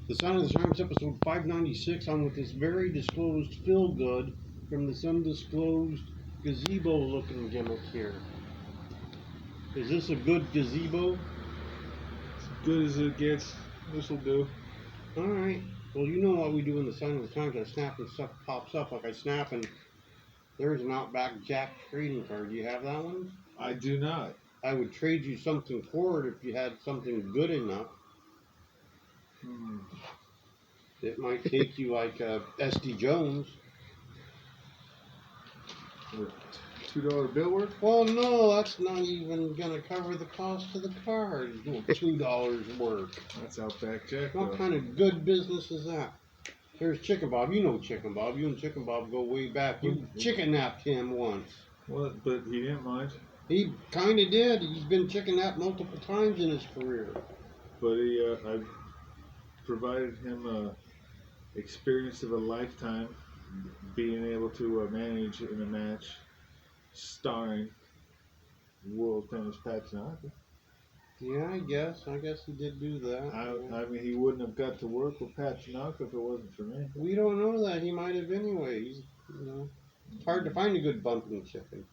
The Sign of the Times, episode 596. I'm with this very disclosed Phil Goode from this undisclosed gazebo looking gimmick here. Is this a good gazebo? As good as it gets. This'll do. Alright. Well, you know what we do in the Sign of the Times. I snap and stuff pops up. Like I snap and there's an Outback Jack trading card. Do you have that one? I do not. I would trade you something for it if you had something good enough. It might take you like SD Jones. $2 bill worth? Well, no, that's not even going to cover the cost of the card. $2 worth. That's Outback Jack. What kind of good business is that? There's Chicken Bob. You know Chicken Bob. You and Chicken Bob go way back. You chicken napped him once. Well, but he didn't mind. He kind of did. He's been chicken napped multiple times in his career. But I provided him a experience of a lifetime, being able to manage in a match starring world famous Pat Tanaka. Yeah, I guess he did do that. I mean, he wouldn't have got to work with Pat Tanaka if it wasn't for me. We don't know that. He might have anyway. It's hard to find a good bumping chicken.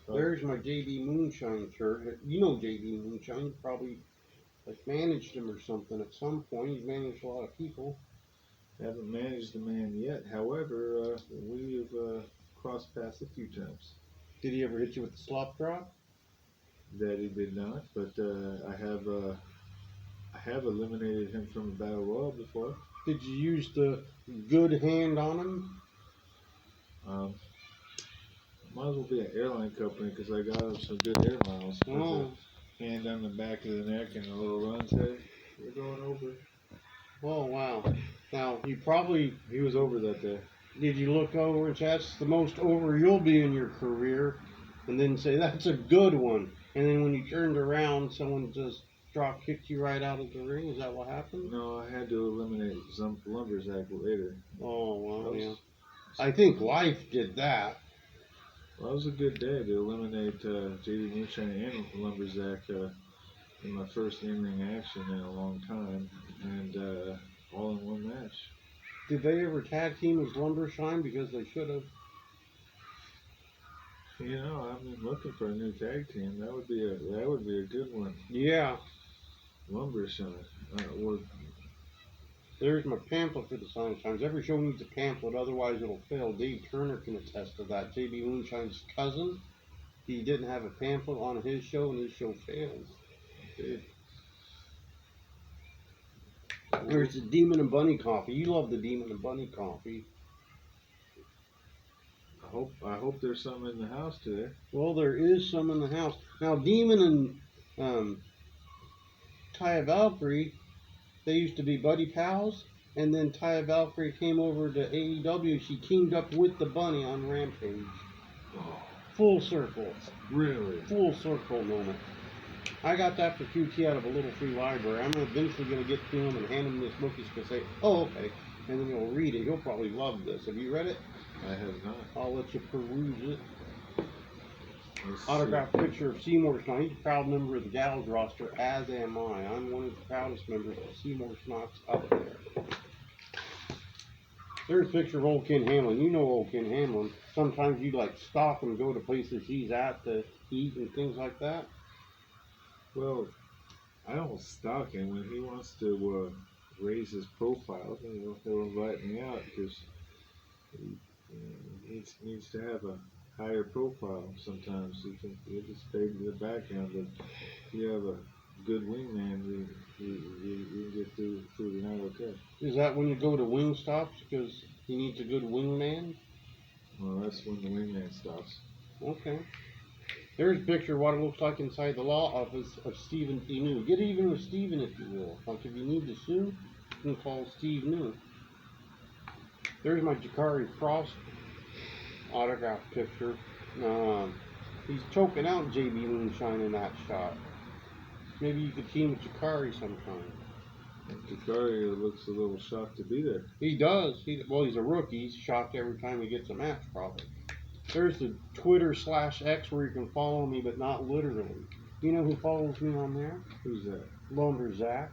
There's my JD Moonshine shirt. You know JD Moonshine. You probably managed him or something at some point. He's managed a lot of people. Haven't managed the man yet. However, we've crossed paths a few times. Did he ever hit you with the slop drop? That he did not, but I have eliminated him from a battle royal before. Did you use the good hand on him? Might as well be an airline company because I got him some good air miles. Oh. Hand on the back of the neck and a little run. Say, we're going over. Oh, wow. Now, he was over that day. Did you look over and say, that's the most over you'll be in your career? And then say, that's a good one. And then when you turned around, someone just drop kicked you right out of the ring? Is that what happened? No, I had to eliminate some Lumberjack later. Oh, well, yeah. I think life did that. Well, that was a good day to eliminate JD Moonshine and Lumberjack in my first in-ring action in a long time, and all in one match. Did they ever tag team as Lumbershine? Because they should have. You know, I've been looking for a new tag team. That would be a good one. Yeah. Lumbershine. There's my pamphlet for the Sign of the Times. Every show needs a pamphlet, otherwise it'll fail. Dave Turner can attest to that. JB Moonshine's cousin, he didn't have a pamphlet on his show, and his show failed. Okay. There's the Demon and Bunny coffee. You love the Demon and Bunny coffee. I hope there's some in the house today. Well, there is some in the house. Now, Demon and Taya Valkyrie, they used to be buddy pals, and then Taya Valkyrie came over to AEW. She teamed up with the Bunny on Rampage. Oh, Full circle. really? Full circle moment. I got that for QT out of a little free library. I'm eventually going to get to him and hand him this book. He's going to say, oh, okay. And then he'll read it. He'll probably love this. Have you read it? I have not. I'll let you peruse it. Let's Autographed picture of Seymour Snot. He's a proud member of the Gals roster, as am I. I'm one of the proudest members of Seymour Snot's out there. There's a picture of old Ken Hamlin. You know old Ken Hamlin. Sometimes you stop and go to places he's at to eat and things like that. Well, I don't stalk him. When he wants to raise his profile, he'll invite me out because he needs to have a higher profile sometimes. You just fade in the background, but if you have a good wingman, you get through the night okay. Is that when you go to wing stops because he needs a good wingman? Well, that's when the wingman stops. Okay. There's a picture of what it looks like inside the law office of Stephen P. New. Get even with Stephen if you will. Like if you need to sue, you can call Steve New. There's my Jakari Frost autograph picture. He's choking out JB Moonshine in that shot. Maybe you could team with Jakari sometime. Jakari looks a little shocked to be there. He does. He's a rookie. He's shocked every time he gets a match, probably. There's the Twitter/X where you can follow me, but not literally. You know who follows me on there? Who's that? Lumberjack.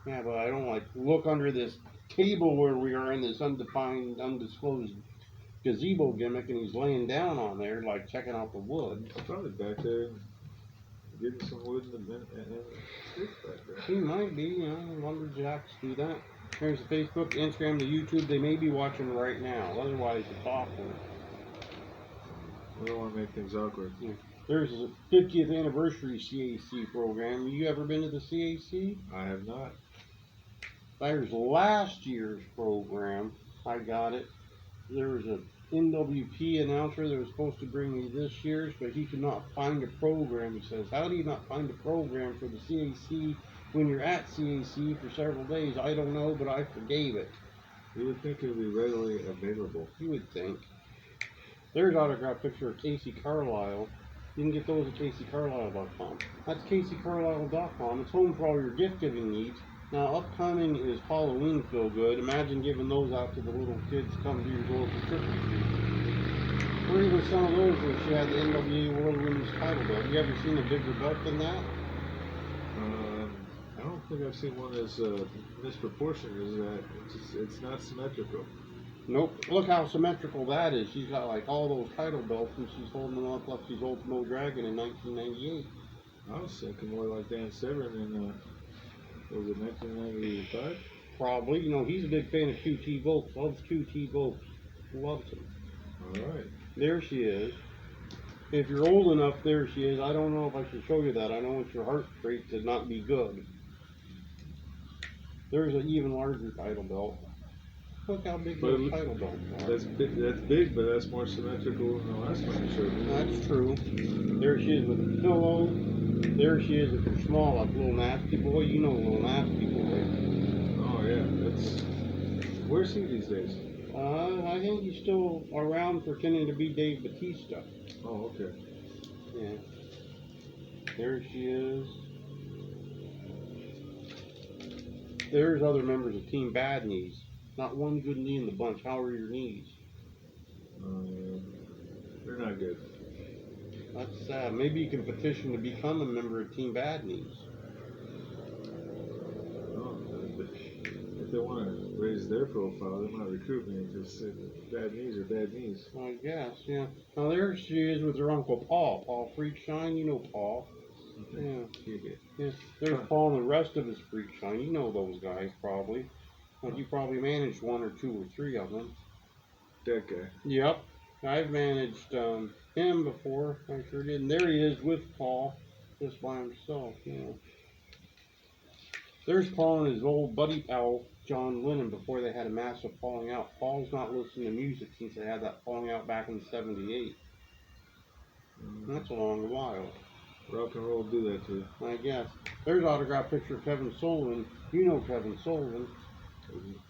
Yeah, but I don't like look under this table where we are in this undefined, undisclosed gazebo gimmick, and he's laying down on there, like checking out the wood. I'm probably back there getting some wood and sticks back there. He might be, you know, lumberjacks do that. There's the Facebook, the Instagram, the YouTube. They may be watching right now. Otherwise, it's awkward. I don't want to make things awkward. Yeah. There's a 50th anniversary CAC program. You ever been to the CAC? I have not. There's last year's program. I got it. There was a NWP announcer that was supposed to bring me this year's, but he could not find a program. He says, how do you not find a program for the CAC when you're at CAC for several days? I don't know, but I forgave it. You would think it would be readily available. You would think. There's an autographed picture of Casey Carlisle. You can get those at CaseyCarlisle.com. That's CaseyCarlisle.com. It's home for all your gift giving needs. Now, upcoming is Halloween, Phil Goode. Imagine giving those out to the little kids come to your door for trick or treat. Or even some of those where she had the NWA World Women's title belt. You ever seen a bigger belt than that? I don't think I've seen one as misproportioned as that. It's not symmetrical. Nope. Look how symmetrical that is. She's got like all those title belts, and she's holding them up like she's Ultimo Dragon in 1998. I was thinking more like Dan Severn in, was it 1995? Probably. You know, he's a big fan of QT Volks. Loves QT Volks. Loves him. Alright. There she is. If you're old enough, there she is. I don't know if I should show you that. I know it's your heart rate to not be good. There's an even larger title belt. Look how big those title belts are. That's big, but that's more symmetrical than the last one you showed me. That's true. There she is with a pillow. There she is if you're small, like Little Nasty Boy. You know Little Nasty Boy. Oh yeah, that's. Where's he these days? I think he's still around pretending to be Dave Bautista. Oh, okay. Yeah. There she is. There's other members of Team Bad Knees. Not one good knee in the bunch. How are your knees? They're not good. That's sad. Maybe you can petition to become a member of Team Bad Knees. Oh, if they want to raise their profile, they might recruit me and just say bad knees are bad knees. I guess, yeah. Now there she is with her uncle Paul. Paul Freakshine, you know Paul. Yeah. Yeah. There's Paul and the rest of his Freakshine. You know those guys probably. Well, you probably managed one or two or three of them. That guy. Yep. I've managed him before. I sure did. And there he is with Paul, just by himself, you know. There's Paul and his old buddy pal, John Lennon, before they had a massive falling out. Paul's not listening to music since they had that falling out back in '78. That's a long while. Rock and roll do that to you. I guess. There's an autographed picture of Kevin Sullivan. You know Kevin Sullivan.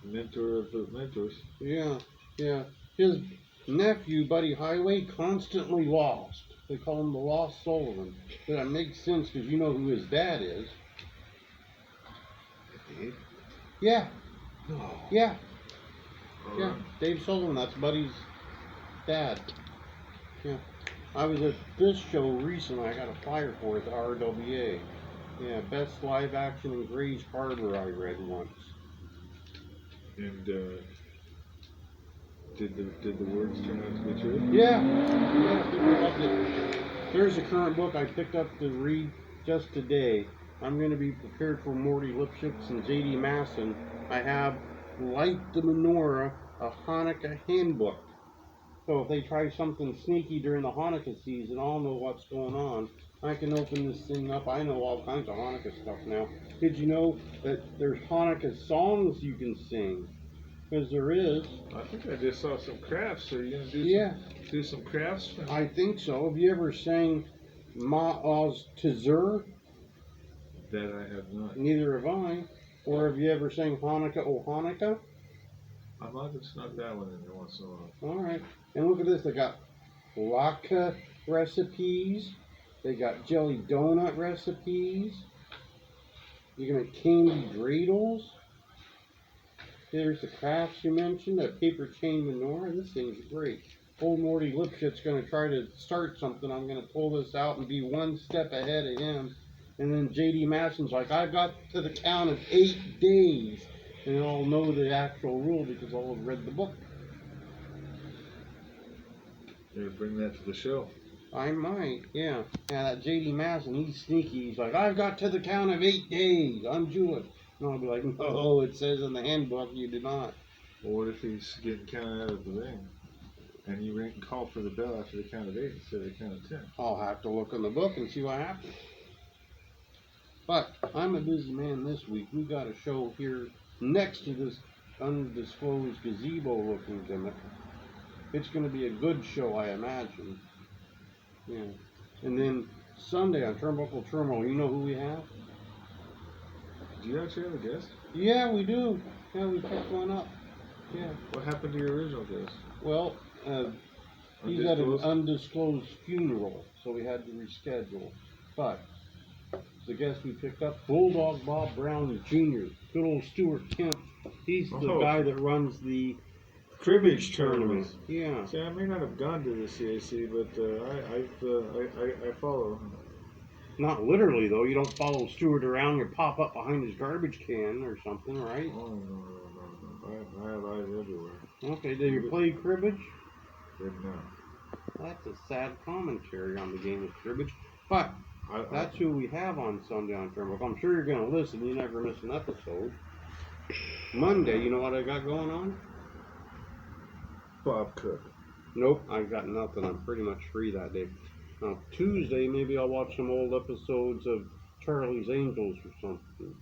Mentor of the mentors. Yeah, yeah. His nephew, Buddy Highway, constantly lost. They call him the Lost Sullivan. But that makes sense because you know who his dad is. Dave? Yeah, No. yeah, All yeah. right. Dave Sullivan, that's Buddy's dad. Yeah. I was at this show recently. I got a flyer for it, the RWA. Yeah, best live action in Grays Harbor I read once. And did the words turn out to be true? Yeah, yeah, people loved it. There's a current book I picked up to read just today. I'm going to be prepared for Morty Lipschitz and J.D. Masson. I have Light the Menorah, a Hanukkah handbook. So if they try something sneaky during the Hanukkah season, I'll know what's going on. I can open this thing up. I know all kinds of Hanukkah stuff now. Did you know that there's Hanukkah songs you can sing? Because there is. I think I just saw some crafts. Are you going to do some crafts? I think so. Have you ever sang Ma'oz Tazur? That I have not. Neither have I. Or have you ever sang Hanukkah, O Hanukkah? I might have snuck that one in there once in a while. All right. And look at this. They got latke recipes. They got jelly donut recipes. You can make candy dreidels. There's the crafts you mentioned, a paper chain menorah. This thing's great. Old Morty Lipschitz going to try to start something. I'm going to pull this out and be one step ahead of him. And then J.D. Masson's like, I got to the count of 8 days. And they'll know the actual rule because they'll have read the book. Maybe bring that to the show. I might, yeah. Yeah, that J.D. Masson, he's sneaky. He's like, I got to the count of 8 days. I'm Jewish. And I'll be like, no, it says in the handbook you do not. Well, what if he's getting counted out of the ring? And you call for the bell after the count of 8 instead of the count of 10. I'll have to look in the book and see what happens. But I'm a busy man this week. We got a show here next to this undisclosed gazebo looking gimmick. It's going to be a good show, I imagine. Yeah. And then Sunday on Turnbuckle Terminal, you know who we have? Do you actually have a guest? Yeah, we do. Yeah, we picked one up. Yeah. What happened to your original guest? Well, he's at an undisclosed funeral, so we had to reschedule. But the guest we picked up, Bulldog Bob Brown Jr., good old Stuart Kemp. He's the guy that runs the cribbage tournament. Yeah. See, I may not have gone to the CAC, but I follow him. Not literally, though. You don't follow Stuart around. You pop up behind his garbage can or something, right? Oh, no. I have eyes everywhere. Okay, did you play cribbage? No. That's a sad commentary on the game of cribbage. But that's who we have on Sunday on Turnbuckle. I'm sure you're going to listen. You never miss an episode. Monday, you know what I got going on? Bob Cook. Nope, I got nothing. I'm pretty much free that day. Now, Tuesday, maybe I'll watch some old episodes of Charlie's Angels or something.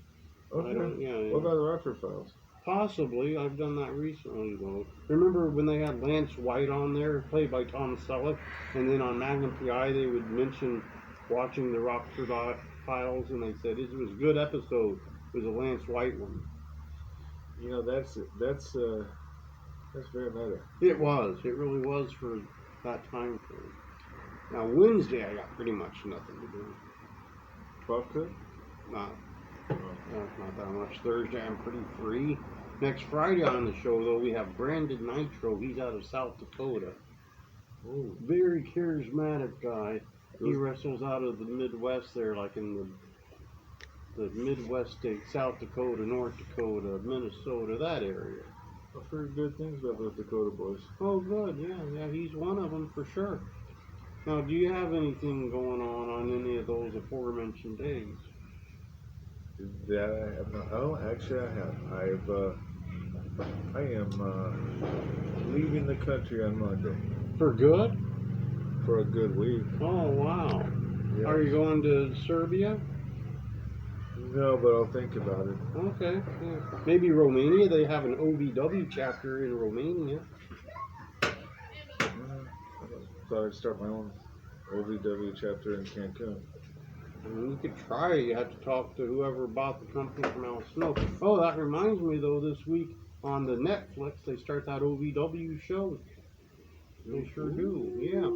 Okay. What about the Rockford Files? Possibly. I've done that recently, though. Remember when they had Lance White on there, played by Tom Selleck, and then on Magnum PI they would mention watching the Rockford Files, and they said it was a good episode. It was a Lance White one. You know, that's very meta. It was. It really was for that time frame. Now, Wednesday, I got pretty much nothing to do. Bob Cook? Not that much. Thursday, I'm pretty free. Next Friday on the show, though, we have Brandon Nitro. He's out of South Dakota. Ooh. Very charismatic guy. He wrestles out of the Midwest there, like in the Midwest states, South Dakota, North Dakota, Minnesota, that area. I've heard good things about those Dakota boys. Oh, good. Yeah, he's one of them for sure. Now, do you have anything going on any of those aforementioned days? That I have not. Oh, actually, I have. I am leaving the country on Monday. For good? For a good week. Oh, wow. Yes. Are you going to Serbia? No, but I'll think about it. Okay. Yeah. Maybe Romania. They have an OVW chapter in Romania. I thought I'd start my own OVW chapter in Cancun. I mean, you could try. You have to talk to whoever bought the company from Al Snow. Oh, that reminds me, though, this week on the Netflix, they start that OVW show. They sure do, yeah.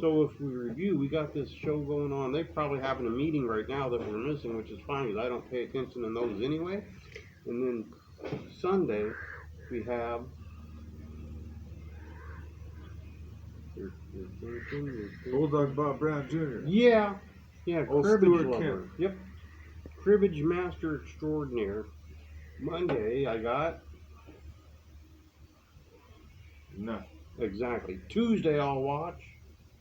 So if we review, we got this show going on. They're probably having a meeting right now that we're missing, which is fine, because I don't pay attention to those anyway. And then Sunday, we have... Bulldog Bob Brown Jr. Yeah, Old cribbage Stuart lover. Kemp. Yep. Cribbage master extraordinaire. Monday, I got... No. Exactly. Tuesday, I'll watch.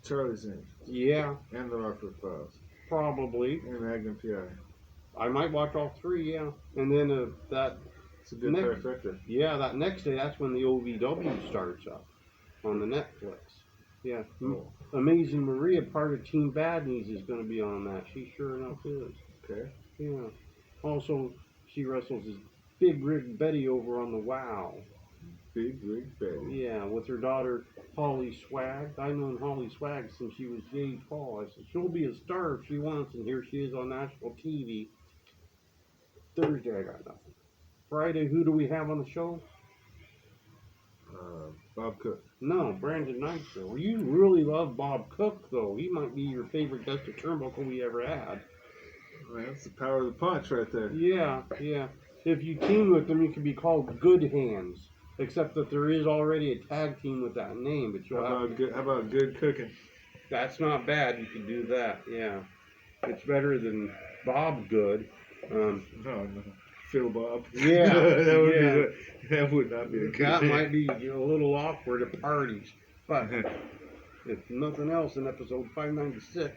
Charlie's Angels. Yeah, And the Rockford Files. probably. And Magnum PI. I might watch all three, yeah. And then It's a good trifecta. Yeah, that next day, that's when the OVW starts up on the Netflix. Yeah. Oh. Amazing Maria, part of Team Bad Knees, is going to be on that. She sure enough is. Okay. Yeah. Also, she wrestles as Big Rig Betty over on the WOW. Big Rig Betty. Yeah, with her daughter, Holly Swag. I've known Holly Swag since she was Gage Paul. I said, she'll be a star if she wants, and here she is on national TV. Thursday, I got nothing. Friday, who do we have on the show? Bob Cook. No, Brandon Nitro. Well, you really love Bob Cook, though. He might be your favorite Dusty Turnbuckle we ever had. Man, that's the power of the punch right there. Yeah. If you team with them, you can be called Good Hands. Except that there is already a tag team with that name. But How about good cooking? That's not bad. You can do that, yeah. It's better than Bob Goode. No. Phil Bob. Yeah, that would not be a good that name. might be a little awkward at parties. But if nothing else, in episode 596,